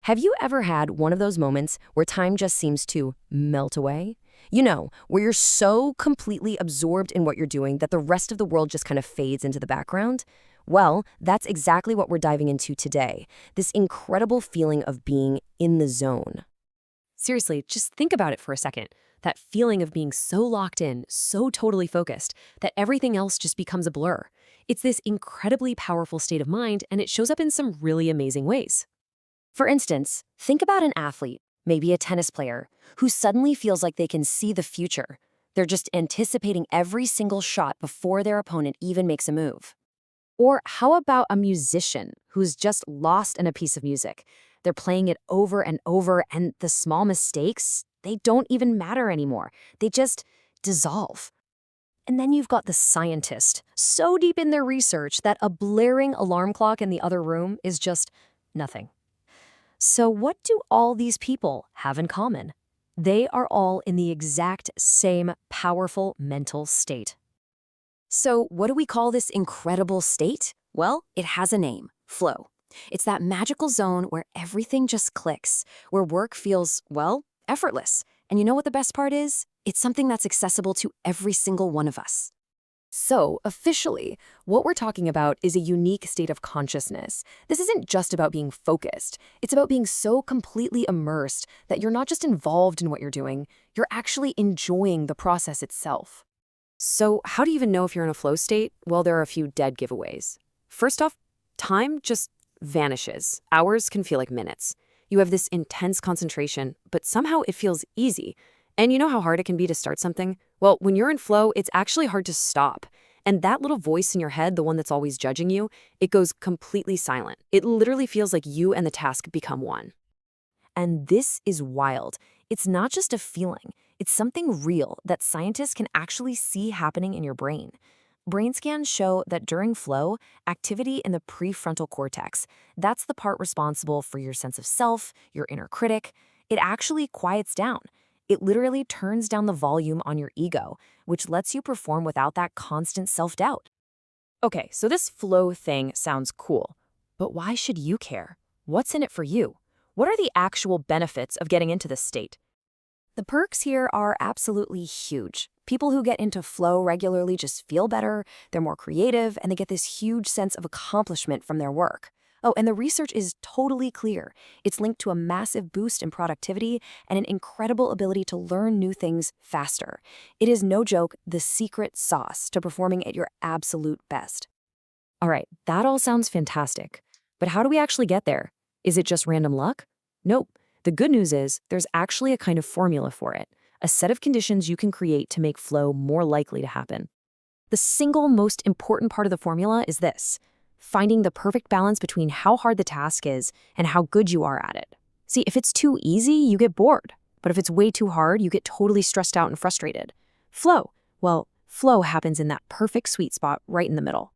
Have you ever had one of those moments where time just seems to melt away? You know, where you're so completely absorbed in what you're doing that the rest of the world just kind of fades into the background? Well, that's exactly what we're diving into today. This incredible feeling of being in the zone. Seriously, just think about it for a second. That feeling of being so locked in, so totally focused, that everything else just becomes a blur. It's this incredibly powerful state of mind, and it shows up in some really amazing ways. For instance, think about an athlete, maybe a tennis player, who suddenly feels like they can see the future. They're just anticipating every single shot before their opponent even makes a move. Or how about a musician who's just lost in a piece of music? They're playing it over and over, and the small mistakes, they don't even matter anymore. They just dissolve. And then you've got the scientist, so deep in their research that a blaring alarm clock in the other room is just nothing. So what do all these people have in common? They are all in the exact same powerful mental state. So what do we call this incredible state? Well, it has a name, flow. It's that magical zone where everything just clicks, where work feels, well, effortless. And you know what the best part is? It's something that's accessible to every single one of us. So, officially, what we're talking about is a unique state of consciousness. This isn't just about being focused. It's about being so completely immersed that you're not just involved in what you're doing, you're actually enjoying the process itself. So, how do you even know if you're in a flow state? Well, there are a few dead giveaways. First off, time just vanishes. Hours can feel like minutes. You have this intense concentration, but somehow it feels easy. And you know how hard it can be to start something? Well, when you're in flow, it's actually hard to stop. And that little voice in your head, the one that's always judging you, it goes completely silent. It literally feels like you and the task become one. And this is wild. It's not just a feeling. It's something real that scientists can actually see happening in your brain. Brain scans show that during flow, activity in the prefrontal cortex, that's the part responsible for your sense of self, your inner critic, it actually quiets down. It literally turns down the volume on your ego, which lets you perform without that constant self-doubt. Okay, so this flow thing sounds cool, but why should you care? What's in it for you? What are the actual benefits of getting into this state? The perks here are absolutely huge. People who get into flow regularly just feel better, they're more creative, and they get this huge sense of accomplishment from their work. Oh, and the research is totally clear. It's linked to a massive boost in productivity and an incredible ability to learn new things faster. It is no joke the secret sauce to performing at your absolute best. All right, that all sounds fantastic. But how do we actually get there? Is it just random luck? Nope. The good news is there's actually a kind of formula for it, a set of conditions you can create to make flow more likely to happen. The single most important part of the formula is this: finding the perfect balance between how hard the task is and how good you are at it. See, if it's too easy, you get bored. But if it's way too hard, you get totally stressed out and frustrated. Flow happens in that perfect sweet spot right in the middle.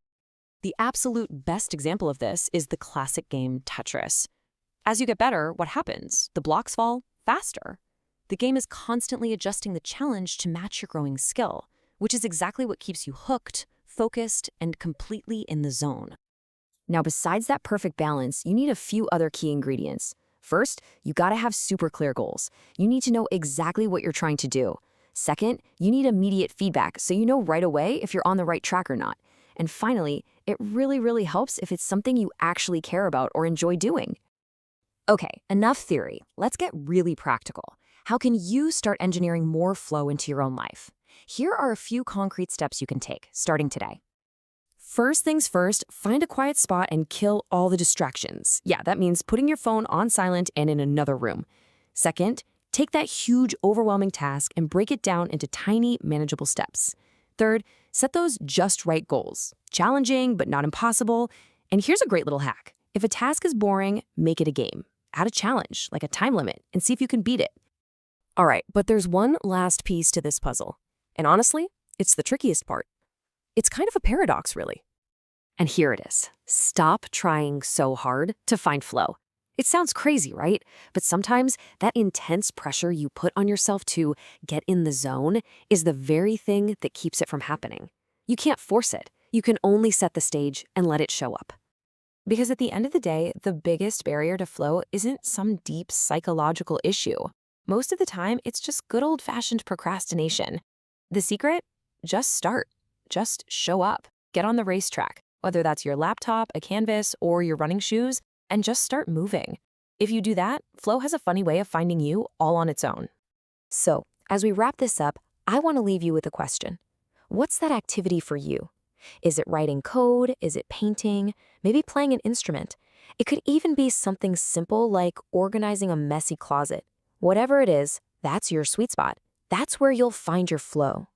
The absolute best example of this is the classic game Tetris. As you get better, what happens? The blocks fall faster. The game is constantly adjusting the challenge to match your growing skill, which is exactly what keeps you hooked, focused, and completely in the zone. Now, besides that perfect balance, you need a few other key ingredients. First, you gotta have super clear goals. You need to know exactly what you're trying to do. Second, you need immediate feedback so you know right away if you're on the right track or not. And finally, it really helps if it's something you actually care about or enjoy doing. Okay, enough theory. Let's get really practical. How can you start engineering more flow into your own life? Here are a few concrete steps you can take, starting today. First things first, find a quiet spot and kill all the distractions. Yeah, that means putting your phone on silent and in another room. Second, take that huge, overwhelming task and break it down into tiny, manageable steps. Third, set those just right goals. Challenging, but not impossible. And here's a great little hack. If a task is boring, make it a game. Add a challenge, like a time limit, and see if you can beat it. All right, but there's one last piece to this puzzle. And honestly, it's the trickiest part. It's kind of a paradox, really. And here it is. Stop trying so hard to find flow. It sounds crazy, right? But sometimes that intense pressure you put on yourself to get in the zone is the very thing that keeps it from happening. You can't force it. You can only set the stage and let it show up. Because at the end of the day, the biggest barrier to flow isn't some deep psychological issue. Most of the time, it's just good old fashioned procrastination. The secret? Just start. Just show up. Get on the racetrack, whether that's your laptop, a canvas, or your running shoes, and just start moving. If you do that, flow has a funny way of finding you all on its own. So, as we wrap this up, I want to leave you with a question. What's that activity for you? Is it writing code? Is it painting? Maybe playing an instrument? It could even be something simple like organizing a messy closet. Whatever it is, that's your sweet spot. That's where you'll find your flow.